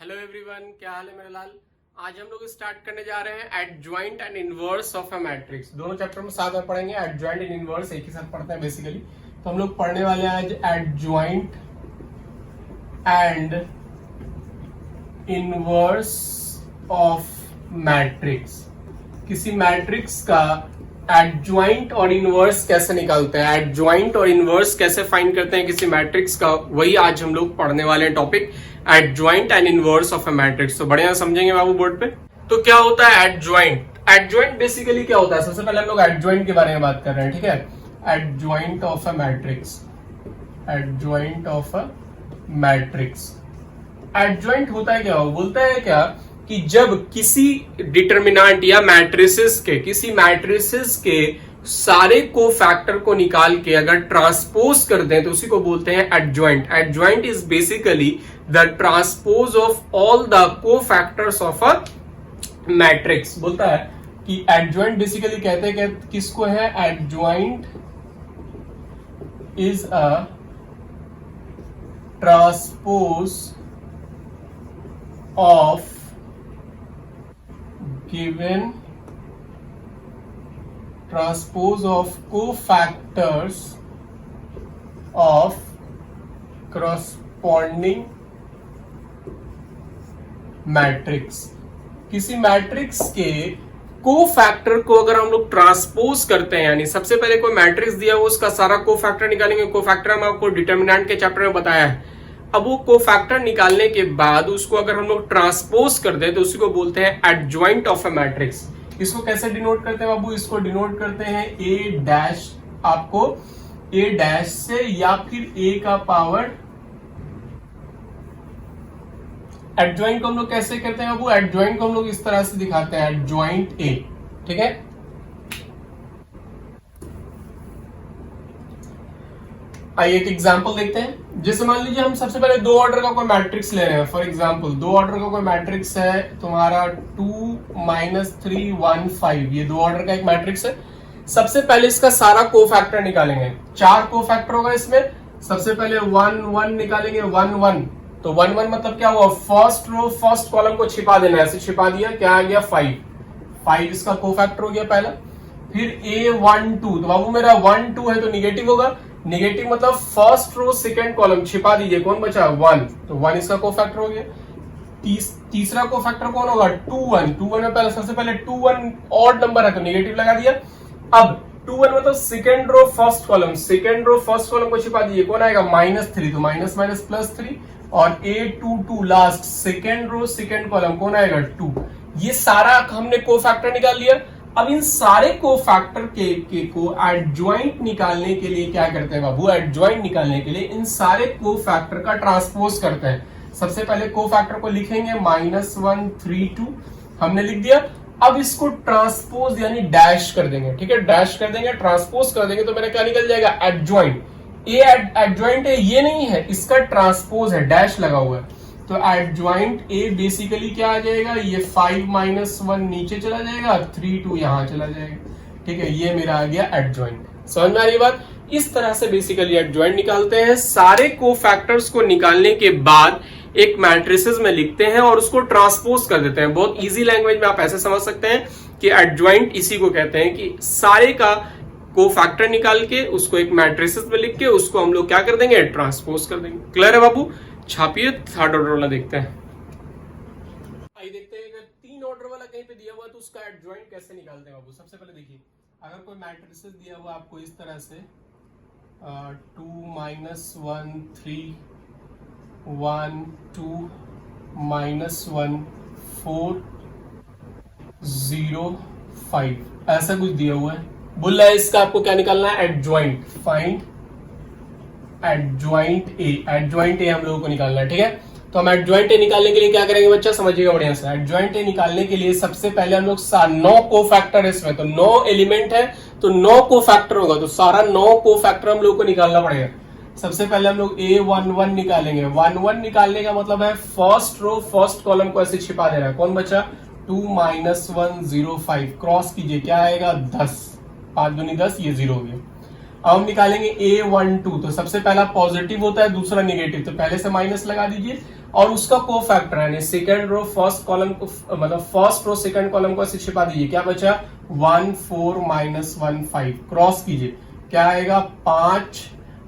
Hello everyone, क्या हाल है मेरा लाल। आज हम लोग स्टार्ट करने जा रहे हैं adjoint and inverse of a matrix. दोनों चैप्टर में साथ में पढ़ेंगे। एडजॉइंट एंड इनवर्स एक ही साथ पढ़ते हैं बेसिकली। तो हम लोग पढ़ने वाले हैं आज adjoint and inverse of matrix. किसी मैट्रिक्स का एडजॉइंट और इनवर्स कैसे निकालते हैं, एडजॉइंट और इनवर्स कैसे फाइंड करते हैं किसी मैट्रिक्स का, वही आज हम लोग पढ़ने वाले हैं topic, adjoint and inverse of a matrix. तो बढ़िया समझेंगे बाबू बोर्ड पे। तो क्या होता है एडजॉइंट? एडजॉइंट बेसिकली क्या होता है? सबसे पहले हम लोग एडजॉइंट के बारे में बात कर रहे हैं, ठीक है। Adjoint of a matrix, adjoint of a matrix. Adjoint होता है क्या? वो बोलता है क्या कि जब किसी डिटर्मिनेंट या मैट्रिसेस के, किसी मैट्रिसेस के सारे को फैक्टर को निकाल के अगर ट्रांसपोज कर दें तो उसी को बोलते हैं adjoint. Adjoint is basically the transpose of all the को फैक्टर्स ऑफ अ मैट्रिक्स। बोलता है कि एडजॉइंट बेसिकली कहते हैं कि किसको है? Adjoint is a transpose of given transpose of cofactors of corresponding matrix. किसी मैट्रिक्स के कोफैक्टर को अगर हम लोग ट्रांसपोज करते हैं, यानी सबसे पहले कोई मैट्रिक्स दिया हो उसका सारा कोफैक्टर निकालेंगे। कोफैक्टर हम आपको डिटर्मिनेंट के चैप्टर में बताया है। अब वो कोफैक्टर निकालने के बाद उसको अगर हम लोग ट्रांसपोज कर दे तो उसी को बोलते हैं एडजॉइंट ऑफ अ मैट्रिक्स। इसको कैसे डिनोट करते हैं बाबू? इसको डिनोट करते हैं ए डैश, आपको ए डैश से या फिर ए का पावर। एडजॉइंट को हम लोग कैसे करते हैं बाबू? एडजॉइंट को हम लोग इस तरह से दिखाते हैं, एडजॉइंट ए, ठीक है। आइए एक एग्जांपल देखते हैं। जैसे मान लीजिए हम सबसे पहले दो ऑर्डर का कोई मैट्रिक्स ले रहे हैं। फॉर एग्जांपल दो ऑर्डर का कोई मैट्रिक्स है तुम्हारा 2 -3 1 5, ये दो ऑर्डर का एक मैट्रिक्स है। सबसे पहले इसका सारा कोफैक्टर निकालेंगे। 4 कोफैक्टर होगा इसमें। सबसे पहले 1 1 निकालेंगे, 1 1। तो 1 1 मतलब क्या हुआ? फर्स्ट रो फर्स्ट कॉलम को छिपा देना, ऐसे छिपा दिया, क्या आ गया? 5 5 इसका कोफैक्टर हो गया पहला। फिर A1 2, तो बाबू मेरा 1 2 है तो निगेटिव होगा। निगेटिव मतलब फर्स्ट रो सेकंड कॉलम छिपा दीजिए, कौन बचा? 1, तो 1 इसका कोफैक्टर हो गया। तीसरा कोफैक्टर कौन होगा? 2 1 2 1 में पहले सबसे पहले 2 1 ऑड नंबर है तो निगेटिव लगा दिया। अब 2 1 मतलब second row first column, second row first column को छिपा दीजिए, कौन आएगा? -3, तो माइनस माइनस +3। और A2 2 last second row second column, कौन आएगा? 2। ये सारा हमने कोफैक्टर निकाल लिया। अब इन सारे कोफैक्टर के को एडजॉइंट निकालने के लिए क्या करते हैं बाबू? एडजॉइंट निकालने के लिए इन सारे कोफैक्टर का ट्रांसपोज करते हैं। सबसे पहले कोफैक्टर को लिखेंगे -1 3 2, हमने लिख दिया। अब इसको ट्रांसपोज यानी डैश कर देंगे, ठीक है। डैश कर देंगे, ट्रांसपोज कर देंगे तो मेरा क्या निकल जाएगा? एडजॉइंट। ये एडजॉइंट है, ये नहीं है, इसका ट्रांसपोज है, डैश लगा हुआ है। तो एडजॉइंट ए बेसिकली क्या आ जाएगा? ये 5 -1 नीचे चला जाएगा, 3 2 यहां चला जाएगा, ठीक है। ये मेरा आ गया एडजॉइंट। समझ में आ रही बात? इस तरह से बेसिकली एडजॉइंट निकालते हैं। सारे कोफैक्टर्स को निकालने के बाद एक मैट्रिसेस में लिखते हैं और उसको ट्रांसपोज कर देते हैं। बहुत इजी लैंग्वेज में आप ऐसे समझ सकते हैं कि एडजॉइंट इसी को कहते हैं कि सारे का कोफैक्टर निकाल के उसको एक मैट्रिसेस में लिख के उसको हम लोग क्या कर देंगे? ट्रांसपोज कर देंगे। क्लियर है बाबू? छापिए थर्ड ऑर्डर वाला देखते हैं। आइए देखते हैं अगर 3 ऑर्डर वाला कहीं पे दिया हुआ तो उसका एडजॉइंट कैसे निकालते हैं बाबू। सबसे पहले देखिए, अगर कोई मैट्रिसेस दिया हुआ आपको इस तरह से 2 -1 3 1 2 -1 4 0 5, ऐसा कुछ दिया हुआ है। बोल रहा है इसका आपको क्या निकालना है? Adjoint. Find adjoint A. Adjoint A हम लोगों को निकालना है, ठीक है। तो हम एडजॉइंट ए निकालने के लिए क्या करेंगे बच्चा? समझिएगा बढ़िया से। एडजॉइंट ए निकालने के लिए सबसे पहले हम लोग 9 कोफैक्टर है इसमें, तो 9 एलिमेंट है तो 9 कोफैक्टर होगा, तो सारा 9 कोफैक्टर हम लोग को निकालना पड़ेगा। सबसे पहले हम लोग A11 निकालेंगे। 1 1 निकालने का मतलब है फर्स्ट रो फर्स्ट कॉलम को ऐसे छिपा देना है। कौन बचा? 2 -1 0 5, क्रॉस कीजिए, क्या आएगा? 10, 5 दूनी 10, ये 0 हो गया। अब हम निकालेंगे A12, तो सबसे पहला पॉजिटिव होता है दूसरा नेगेटिव, तो पहले से माइनस लगा दीजिए। और उसका कोफैक्टर यानी सेकंड रो फर्स्ट कॉलम को, मतलब फर्स्ट रो सेकंड कॉलम को ऐसे छिपा दीजिए, क्या बचा 1 4 माइनस 1 5, क्रॉस कीजिए, क्या आएगा 5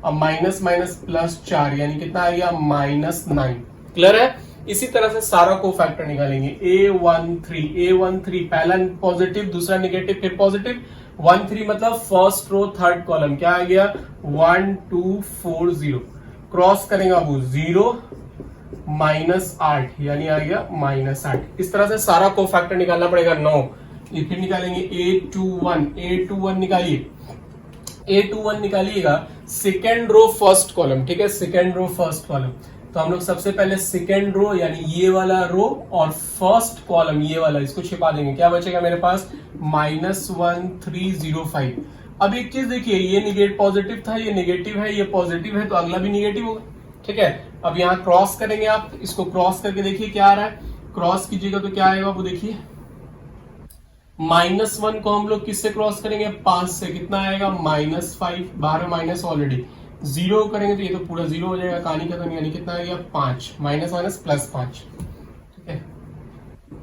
और माइनस माइनस प्लस 4 यानी कितना आएगा -9। क्लियर है? इसी तरह से सारा कोफैक्टर निकालेंगे। A13 पहला पॉजिटिव दूसरा नेगेटिव फिर पॉजिटिव, 13 मतलब फर्स्ट रो थर्ड कॉलम, क्या आ गया 1 2 4 0, क्रॉस करेंगे अब 0 -8 यानी आ गया -8। इस तरह से सारा कोफैक्टर निकालना पड़ेगा 9। ये फिर निकालेंगे A21 निकालिए, A21 निकालिएगा सेकेंड रो फर्स्ट कॉलम, ठीक है, सेकेंड रो फर्स्ट कॉलम। तो हम लोग सबसे पहले सेकेंड रो यानी ये वाला रो और फर्स्ट कॉलम ये वाला, इसको छिपा देंगे, क्या बचेगा मेरे पास -1305। अब एक चीज देखिए, ये निगेटिव पॉजिटिव था, ये नेगेटिव है, ये पॉजिटिव है, तो अगला भी निगेटिव होगा, ठीक है। अब यहाँ क्रॉस करेंगे, आप इसको क्रॉस करके देखिए क्या आ रहा है, क्रॉस कीजिएगा तो क्या आएगा वो देखिए, -1 को हम लोग किससे क्रॉस करेंगे 5 से, कितना आएगा -5, बाहर माइनस ऑलरेडी, 0 करेंगे तो ये तो पूरा 0 हो जाएगा, कहानी खत्म, यानी कितना आ गया 5, माइनस माइनस प्लस 5, ठीक है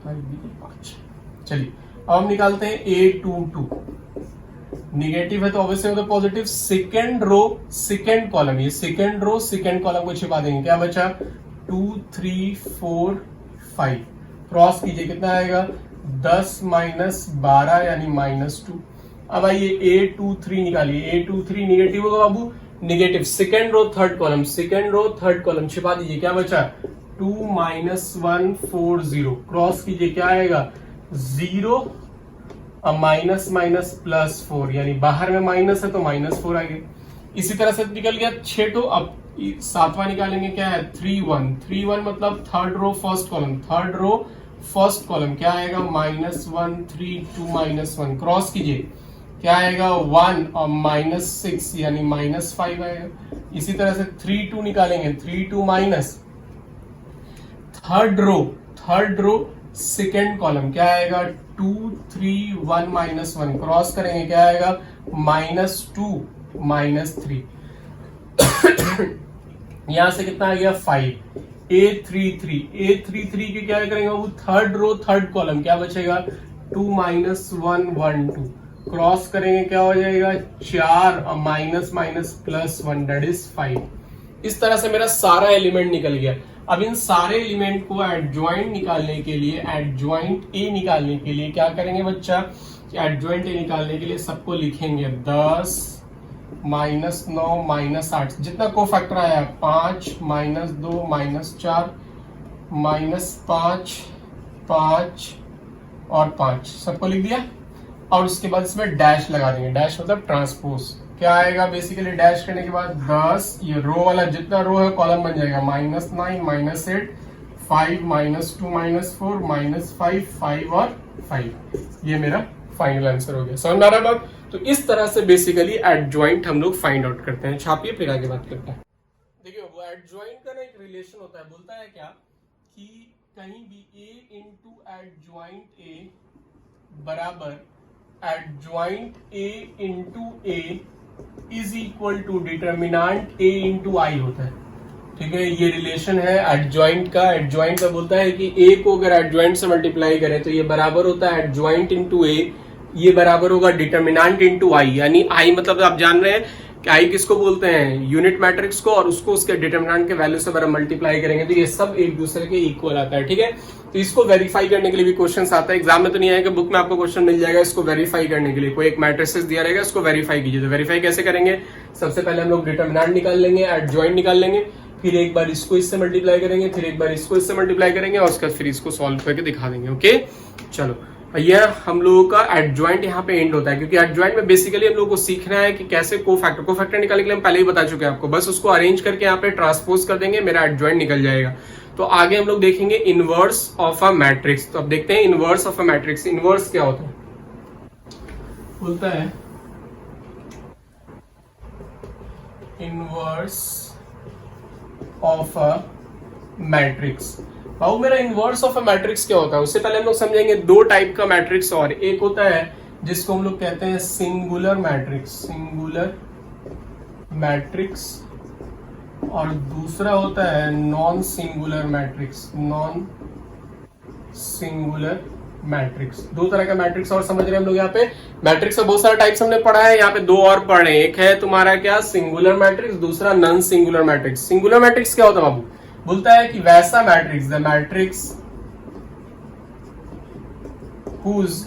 5। चलिए अब हम निकालते हैं A22, निगेटिव है तो ऑब्वियसली होता है positive, second row second column, ये सेकेंड रो सेकेंड कॉलम को छिपा देंगे, क्या बचा 2 3 4 5, क्रॉस कीजिए कितना आएगा 10 माइनस 12 यानी -2। अब आइए A23 निकालिए, A23 निगेटिव होगा बाबू, negative, second row third column, second row third column छिपा दीजिए, क्या बचा 2 -1 4 0, क्रॉस कीजिए क्या आएगा 0 और माइनस माइनस प्लस 4 यानी बाहर में माइनस है तो -4 आ गया। इसी तरह से निकल गया 6 तो अब सातवां निकालेंगे, क्या है 3 1 मतलब third row first column, third row first column, क्या आएगा -1 3 2 -1, क्रॉस कीजिए क्या आएगा 1 और -6 यानी -5 आएगा। इसी तरह से 3 2 निकालेंगे, 3 2 minus third row second column, क्या आएगा 2 3 1 -1, क्रॉस करेंगे क्या आएगा -2 -3 यहां से कितना आ गया 5। A33 के क्या करेंगे वो थर्ड रो थर्ड कॉलम, क्या बचेगा 2 -1 1 2, क्रॉस करेंगे क्या हो जाएगा 4 और minus minus plus 1 that is 5। इस तरह से मेरा सारा एलिमेंट निकल गया। अब इन सारे एलिमेंट को एडजॉइंट निकालने के लिए, एडजॉइंट ए निकालने के लिए क्या करेंगे बच्चा, एडजॉइंट ए निकालने के लिए सबको लिखेंगे 10 -9 -8, जितना को फैक्टर आया 5 -2 -4 -5 5 और 5 सबको लिख दिया। और उसके बाद इसमें डैश लगा देंगे, डैश मतलब ट्रांसपोज, क्या आएगा बेसिकली डैश करने के बाद 10, ये रो वाला जितना रो है कॉलम बन जाएगा -9 -8 5 -2 -4 -5 5 और 5, ये मेरा फाइनल आंसर हो गया। समझ में आ रहा है बात? तो इस तरह से बेसिकली एडजॉइंट हम लोग फाइंड आउट करते हैं। छापिए फिर आगे बात करते हैं। देखिए वो एडजॉइंट का ना एक रिलेशन होता है, बोलता है क्या कि कहीं भी A इंटू एडजॉइंट A बराबर adjoint A into A is equal to determinant A into I होता है। ठीक है, ये रिलेशन है एडजॉइंट का। एडजॉइंट का बोलता है कि A को अगर एडजॉइंट से मल्टीप्लाई करें तो ये बराबर होता है एडजॉइंट इंटू A, ये बराबर होगा डिटर्मिनांट इंटू I, यानी I मतलब आप जान रहे हैं कि I किसको बोलते हैं, यूनिट मैट्रिक्स को, और उसको उसके डिटर्मिनांट के वैल्यू से बराबर मल्टीप्लाई करेंगे तो ये सब एक दूसरे के इक्वल आता है। ठीक है, तो इसको वेरीफाई करने के लिए भी क्वेश्चन आता है, एग्जाम में तो नहीं आएगा, बुक में आपको क्वेश्चन मिल जाएगा। इसको वेरीफाई करने के लिए कोई एक मैट्रिसेस दिया रहेगा, इसको वेरीफाई कीजिए। तो वेरीफाई कैसे करेंगे, सबसे पहले हम लोग डिटर्मिनांट निकाल लेंगे, एडजॉइंट निकाल लेंगे, फिर एक बार इसको इससे मल्टीप्लाई करेंगे, फिर एक बार इसको इससे मल्टीप्लाई करेंगे और उसके बाद फिर इसको सॉल्व करके दिखा देंगे। ओके चलो, यह हम लोगों का एडजॉइंट यहाँ पे एंड होता है, क्योंकि एडजॉइंट में बेसिकली हम लोगों को सीखना है कि कैसे कोफैक्टर निकालने के लिए हम पहले ही बता चुके हैं आपको, बस उसको अरेंज करके यहाँ पे ट्रांसपोज कर देंगे, मेरा एडजॉइंट निकल जाएगा। तो आगे हम लोग देखेंगे इनवर्स ऑफ अ मैट्रिक्स। तो अब देखते हैं inverse of a matrix. Inverse क्या होता है, बोलता है इनवर्स ऑफ अ मैट्रिक्स। भाऊ मेरा इनवर्स ऑफ अ मैट्रिक्स क्या होता है, उससे पहले हम लोग समझेंगे दो टाइप का मैट्रिक्स, और एक होता है जिसको हम लोग कहते हैं सिंगुलर मैट्रिक्स, सिंगुलर मैट्रिक्स, और दूसरा होता है non singular matrix. Non singular matrix, दो तरह का मैट्रिक्स और समझ रहे हैं हम लोग। यहाँ पे मैट्रिक्स का बहुत सारा टाइप्स हमने पढ़ा है, यहाँ पे दो और पढ़ रहे हैं। एक है तुम्हारा क्या सिंगुलर मैट्रिक्स, दूसरा non singular matrix. Singular matrix क्या होता है बाबू? बोलता है कि वैसा matrix, the matrix whose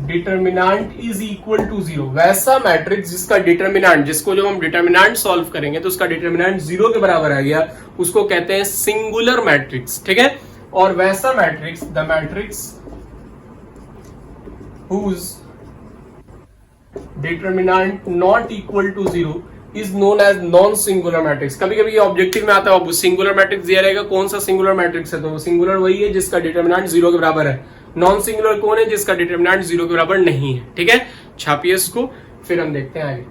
determinant is equal to zero, वैसा मैट्रिक्स जिसका डिटर्मिनेंट, जिसको जब हम डिटर्मिनेंट सॉल्व करेंगे तो उसका डिटर्मिनेंट जीरो के बराबर आ गया, उसको कहते हैं सिंगुलर मैट्रिक्स। ठीक है। और वैसा matrix, the matrix whose determinant not equal to zero is known as non singular matrix. कभी कभी ये ऑब्जेक्टिव में आता है, सिंगुलर मैट्रिक्स दिया रहेगा, कौन सा सिंगुलर मैट्रिक्स है? तो सिंगुलर वही है जिसका डिटर्मिनेंट जीरो के बराबर है। नॉन सिंगुलर कौन है? जिसका डिटर्मिनेंट जीरो के बराबर नहीं है। ठीक है, छापिए इसको, फिर हम देखते हैं आगे।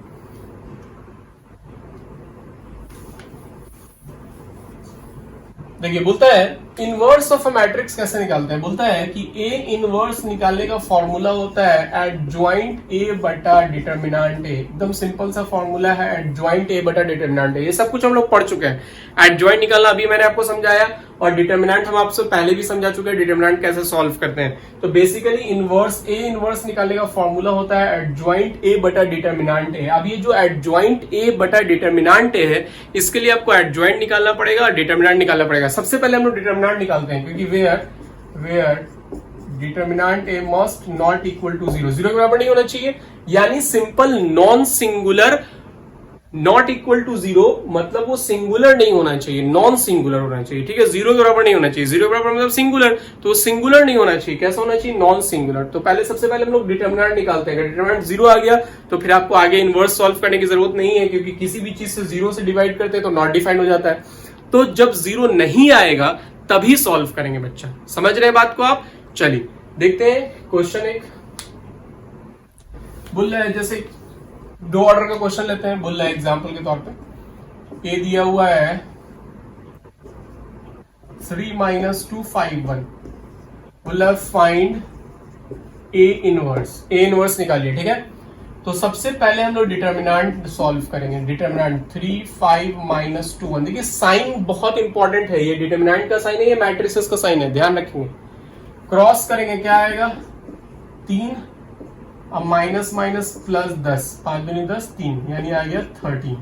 देखिए बोलता है इनवर्स ऑफ अ मैट्रिक्स कैसे निकालते हैं। बोलता है कि ए इनवर्स निकालने का फॉर्मूला होता है एडजॉइंट ए बटा डिटर्मिनेंट ए। एकदम सिंपल सा फॉर्मूला है, एडजॉइंट ए बटा डिटर्मिनेंट ए। ये सब कुछ हम लोग पढ़ चुके हैं। एडजॉइंट निकालना अभी मैंने आपको समझाया, और डिटर्मिनेंट हम आपसे पहले भी समझा चुके हैं, डिटर्मिनेंट कैसे सॉल्व करते हैं। तो बेसिकली इनवर्स ए इनवर्स निकालने का फॉर्मूला होता है एडजॉइंट ए बटा डिटर्मिनेंट ए। अब ये जो एडजॉइंट ए बटा डिटर्मिनेंट ए है, इसके लिए आपको एडजॉइंट निकालना पड़ेगा और डिटर्मिनेंट निकालना पड़ेगा। सबसे पहले हम लोग डिटर्मिनेंट निकालते हैं, क्योंकि where determinant A must not equal to zero, zero के बराबर नहीं होना चाहिए। यानी simple non singular not equal to zero, मतलब वो सिंगुलर नहीं होना चाहिए, नॉन सिंगुलर होना चाहिए। ठीक है, जीरो के बराबर नहीं होना चाहिए। जीरो के बराबर मतलब सिंगुलर, तो सिंगुलर नहीं होना चाहिए। कैसा होना चाहिए? Non singular. तो पहले सबसे पहले हम लोग डिटर्मिनेंट निकालते हैं। अगर डिटर्मिनेंट जीरो आ गया तो फिर आपको आगे इनवर्स सॉल्व करने की जरूरत नहीं है, क्योंकि किसी भी चीज से जीरो से डिवाइड करते हैं तो नॉट डिफाइंड हो जाता है। तो जब जीरो नहीं आएगा तभी सॉल्व करेंगे बच्चा। समझ रहे हैं बात को आप? चलिए देखते हैं क्वेश्चन। एक बोल रहा है, जैसे दो ऑर्डर का क्वेश्चन लेते हैं। बोल रहा है एग्जांपल के तौर पे ए दिया हुआ है 3 - 2 5 1। बोल रहा है find A inverse. A inverse निकालिए। ठीक है, तो सबसे पहले हम लोग डिटर्मिनेंट सॉल्व करेंगे। डिटर्मिनेंट 3 5 - 2 1। देखिए साइन बहुत इंपॉर्टेंट है, ये डिटर्मिनेंट का साइन है, ये मैट्रिसेस का साइन है, ध्यान रखेंगे। क्रॉस करेंगे, क्या आएगा? 3, अब माइनस माइनस प्लस 10, 5 दूनी 10, 3, यानी आ गया 13।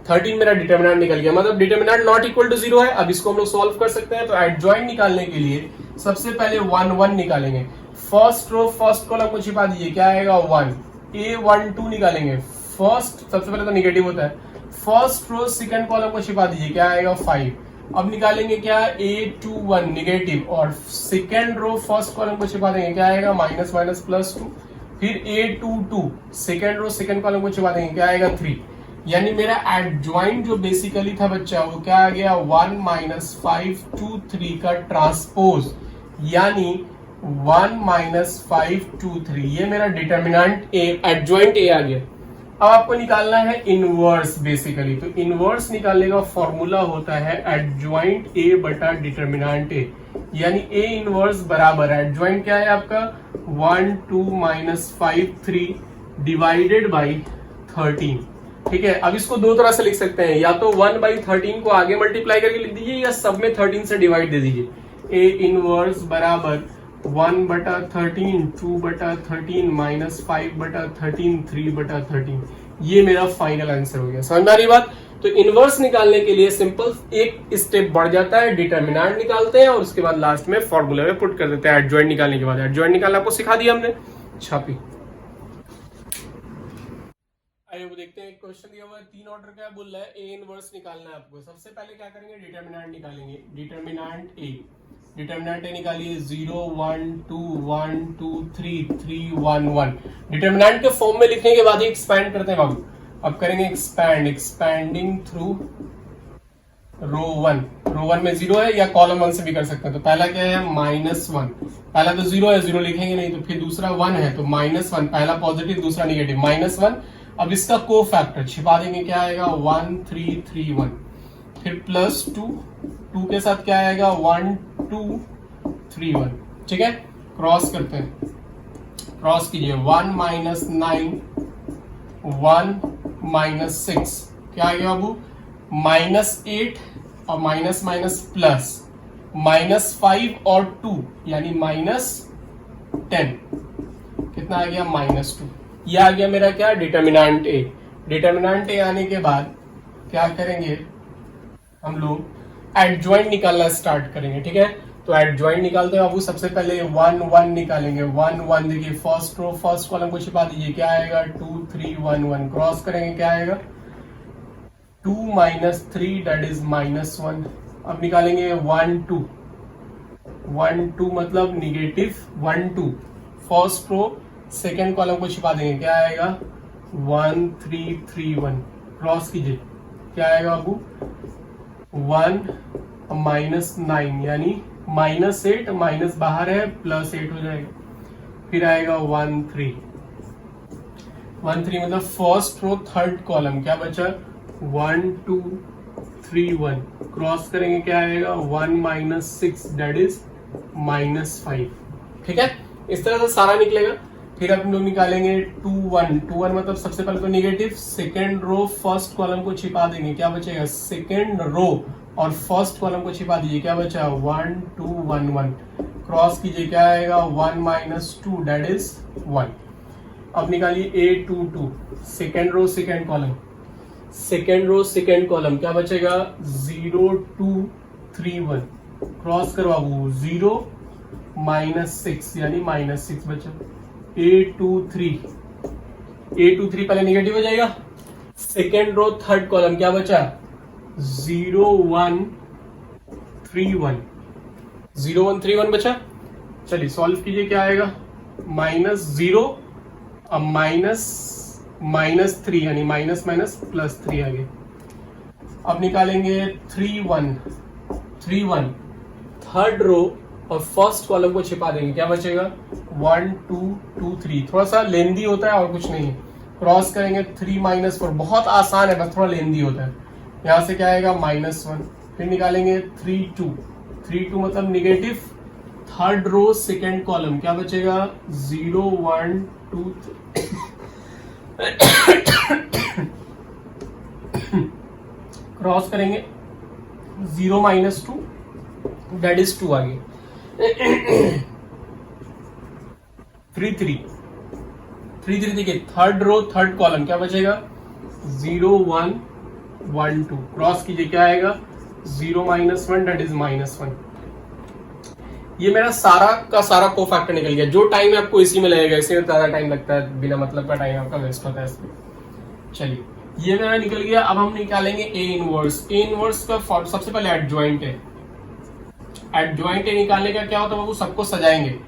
13 मेरा डिटर्मिनेंट निकल गया, मतलब determinant not equal to zero है। अब इसको हम लोग सॉल्व कर सकते हैं। तो एडजॉइंट निकालने के लिए सबसे पहले 1 1 निकालेंगे। फर्स्ट रो फर्स्ट कॉलम को छिपा दीजिए, क्या आएगा? 1। A1 2 निकालेंगे। फर्स्ट सबसे पहले तो निगेटिव होता है। फर्स्ट रो सेकंड कॉलम को छिपा दीजिए, क्या आएगा? 5। अब निकालेंगे क्या? A21 निगेटिव, और सेकंड रो फर्स्ट कॉलम को छिपा देंगे, क्या आएगा? Minus minus plus 2। फिर A22 second row second column को छिपा देंगे, क्या आएगा? 3। यानी मेरा एडजॉइंट जो बेसिकली था बच्चा, वो क्या आ गया? 1 - 5 2 3 का ट्रांसपोज, यानी 1 - 5 2 3। ये मेरा डिटर्मिनेंट ए, एडजॉइंट ए आ गया। अब आपको निकालना है इनवर्स बेसिकली। तो इनवर्स निकालने का फॉर्मूला होता है एडजॉइंट ए बटा डिटर्मिनेंट ए, यानी ए इनवर्स बराबर एडजॉइंट क्या है आपका? 1 2 - 5 3 डिवाइडेड बाई 13। ठीक है, अब इसको दो तरह से लिख सकते हैं, या तो 1/13 को आगे मल्टीप्लाई करके लिख दीजिए, या सब में 13 से डिवाइड दे दीजिए। ए इनवर्स बराबर 1/13 2/13 -5/13 3/13। ये मेरा फाइनल आंसर हो गया। समझ में आ रही बात? तो इनवर्स निकालने के लिए सिंपल एक स्टेप बढ़ जाता है, डिटर्मिनेंट निकालते हैं और उसके बाद लास्ट में फॉर्मूला में पुट कर देते हैं। एडजॉइंट निकालने के बाद, एडजॉइंट निकालना आपको सिखा दिया हमने, छापी। आइए वो देखते हैं, क्वेश्चन दिया हुआ है 3 ऑर्डर का, बोल रहा है ए इनवर्स निकालना है आपको। सबसे पहले क्या करेंगे? डिटर्मिनेंट निकालेंगे। डिटर्मिनेंट ए, डिटर्मिनेंट ए निकालिए 0 1 2 1 2 3 3 1 1। डिटर्मिनेंट के फॉर्म में लिखने के बाद ही एक्सपैंड करते हैं बाबू। अब करेंगे एक्सपैंड, एक्सपैंडिंग थ्रू रो 1। रो 1 में 0 है, या कॉलम 1 से भी कर सकते हैं। तो पहला क्या है? -1। पहला तो 0 है, 0 लिखेंगे नहीं। तो फिर दूसरा 1 है, तो -1, पहला पॉजिटिव दूसरा निगेटिव, -1। अब इसका को फैक्टर छिपा देंगे, क्या आएगा? 1 3 3 1। फिर प्लस 2, 2 के साथ क्या आएगा? 1 2 3 1। ठीक है, क्रॉस करते हैं, क्रॉस कीजिए। 1 - 9 1 - 6, क्या आ गया बाबू? -8 और माइनस माइनस प्लस, -5 और 2 यानी -10, कितना आ गया -2। यह आ गया मेरा क्या, डिटर्मिनेंट ए। डिटर्मिनेंट ए आने के बाद क्या करेंगे हम लोग, एडजॉइंट निकालना स्टार्ट करेंगे। ठीक है, तो एडजॉइंट निकालते हैं बाबू। सबसे पहले 1 1 निकालेंगे। 1 1 देखिए फर्स्ट रो फर्स्ट कॉलम को छिपा दीजिए, क्या आएगा 2 3 1 1, क्रॉस करेंगे क्या आएगा 2 -3 दैट इज -1। अब निकालेंगे 1 2 1 2 मतलब negative 1 2, first row second column को छिपा देंगे, क्या आएगा 1 3 3 1, क्रॉस कीजिए क्या आएगा बाबू 1 -9 यानी -8, माइनस बाहर है +8 हो जाएगा। फिर आएगा 1 3 मतलब फर्स्ट रो थर्ड कॉलम, क्या बचा 1 2 3 1, क्रॉस करेंगे क्या आएगा 1 -6 दैट इज -5। ठीक है, इस तरह से सारा निकलेगा। फिर हम लोग निकालेंगे 2 1 मतलब सबसे पहले तो negative, second row first column को छिपा देंगे, क्या बचेगा सेकेंड रो और फर्स्ट कॉलम को छिपा दीजिए, क्या बचा 1 2 1 1, क्रॉस कीजिए क्या आएगा 1 -2 दैट इज 1। अब निकालिए A2 2, second row second column, second row second column, क्या बचेगा 0 2 3 1, क्रॉस करो बाबू 0 -6 यानी -6 बचा। A2 3 पहले निगेटिव हो जाएगा। सेकेंड रो थर्ड कॉलम क्या बचा 0 1 3 1, 0 1 3 1 बचा। चलिए सॉल्व कीजिए क्या आएगा -0 अब -3 यानी माइनस माइनस +3 आ गया। अब निकालेंगे 3 1 थर्ड रो और फर्स्ट कॉलम को छिपा देंगे, क्या बचेगा 1 2 2 3, थोड़ा सा लेंदी होता है और कुछ नहीं है। क्रॉस करेंगे 3 -4, बहुत आसान है बस थोड़ा लेंदी होता है। यहां से क्या आएगा -1। फिर निकालेंगे 3 2 मतलब negative third row second column, क्या बचेगा 0 1 2 क्रॉस करेंगे 0 -2 दैट इज 2 आगे। 3 3 देखिए थर्ड रो थर्ड कॉलम, क्या बचेगा 0 1 1 2, क्रॉस कीजिए क्या आएगा 0 -1 दैट इज -1। ये मेरा सारा का सारा कोफैक्टर निकल गया। जो टाइम आपको इसी में लगेगा, इसी में ज्यादा टाइम लगता है, बिना मतलब का टाइम आपका वेस्ट होता है इसमें। चलिए ये मेरा निकल गया। अब हम निकालेंगे A इनवर्स। A इनवर्स का सबसे पहले एडजॉइंट है। एडजॉइंट ए निकालने का क्या होता है बाबू, सबको सजाएंगे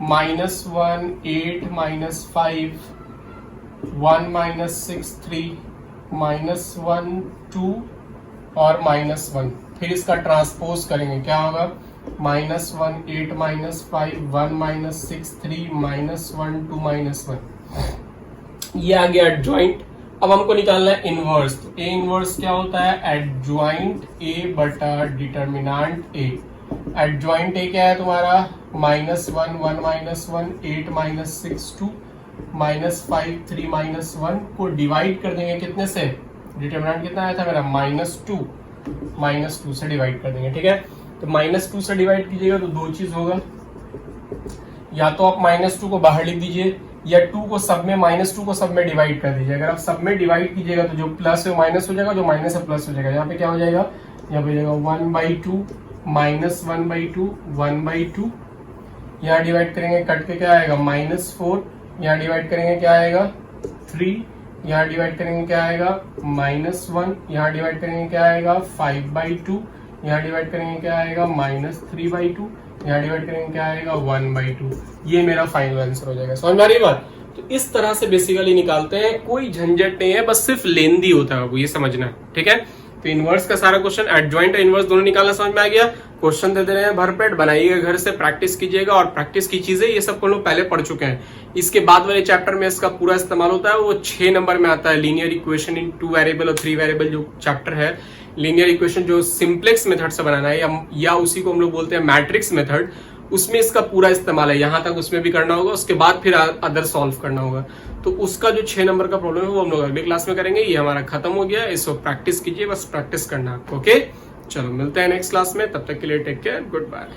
-1 8 -5 1 -6 3 -1 2 और -1। फिर इसका ट्रांसपोज करेंगे, क्या होगा -1 8 -5 1 -6 3 -1 2 -1। ये आ गया एडजॉइंट। अब हमको निकालना है इनवर्स। तो ए इनवर्स क्या होता है, एडजॉइंट ए बटा डिटर्मिनेंट ए। एडजॉइंट ए क्या है तुम्हारा -1 1 -1 8 -6 2 -5 3 -1 को डिवाइड कर देंगे कितने से, डिटर्मिनेंट कितना आया था मेरा -2 से डिवाइड कर देंगे। ठीक है, तो -2 से डिवाइड कीजिएगा तो दो चीज होगा, या तो आप -2 को बाहर लिख दीजिए या -2 को सब में डिवाइड कर दीजिए। अगर आप सब में डिवाइड कीजिएगा तो जो प्लस है वो माइनस हो जाएगा, जो माइनस है प्लस हो जाएगा। यहाँ पे क्या हो जाएगा, यहाँ पे हो जाएगा 1/2 -1/2 1/2। यहाँ डिवाइड करेंगे कट के क्या आएगा -4, यहाँ डिवाइड करेंगे क्या आएगा 3, यहाँ डिवाइड करेंगे क्या आएगा -1, यहाँ डिवाइड करेंगे क्या आएगा 5/2, यहाँ डिवाइड करेंगे क्या आएगा -3/2, यहाँ डिवाइड करेंगे क्या आएगा 1/2। ये मेरा फाइनल आंसर हो जाएगा। समझ में आ रही बात? तो इस तरह से बेसिकली निकालते हैं, कोई झंझट नहीं है, बस सिर्फ लेंदी होता है वो, ये समझना। ठीक है, तो इनवर्स का सारा क्वेश्चन, एडजॉइंट और इनवर्स दोनों निकालना समझ में आ गया। क्वेश्चन दे रहे हैं भरपेट, बनाइएगा घर से, प्रैक्टिस कीजिएगा। और प्रैक्टिस की चीजें ये सब हम लोग पहले पढ़ चुके हैं। इसके बाद वाले चैप्टर में इसका पूरा इस्तेमाल होता है, वो 6 नंबर में आता है। लीनियर इक्वेशन इन 2 वेरिएबल और 3 वेरिएबल जो चैप्टर है, लीनियर इक्वेशन जो सिंप्लेक्स मेथड से बनाना है, या उसी को हम लोग बोलते हैं मैट्रिक्स मेथड, उसमें इसका पूरा इस्तेमाल है, यहां तक उसमें भी करना होगा, उसके बाद फिर अदर सॉल्व करना होगा। तो उसका जो 6 नंबर का प्रॉब्लम है वो हम लोग अगले क्लास में करेंगे। ये हमारा खत्म हो गया, इसको प्रैक्टिस कीजिए, बस प्रैक्टिस करना है आपको। ओके, चलो मिलते हैं नेक्स्ट क्लास में, तब तक के लिए टेक केयर, गुड बाय।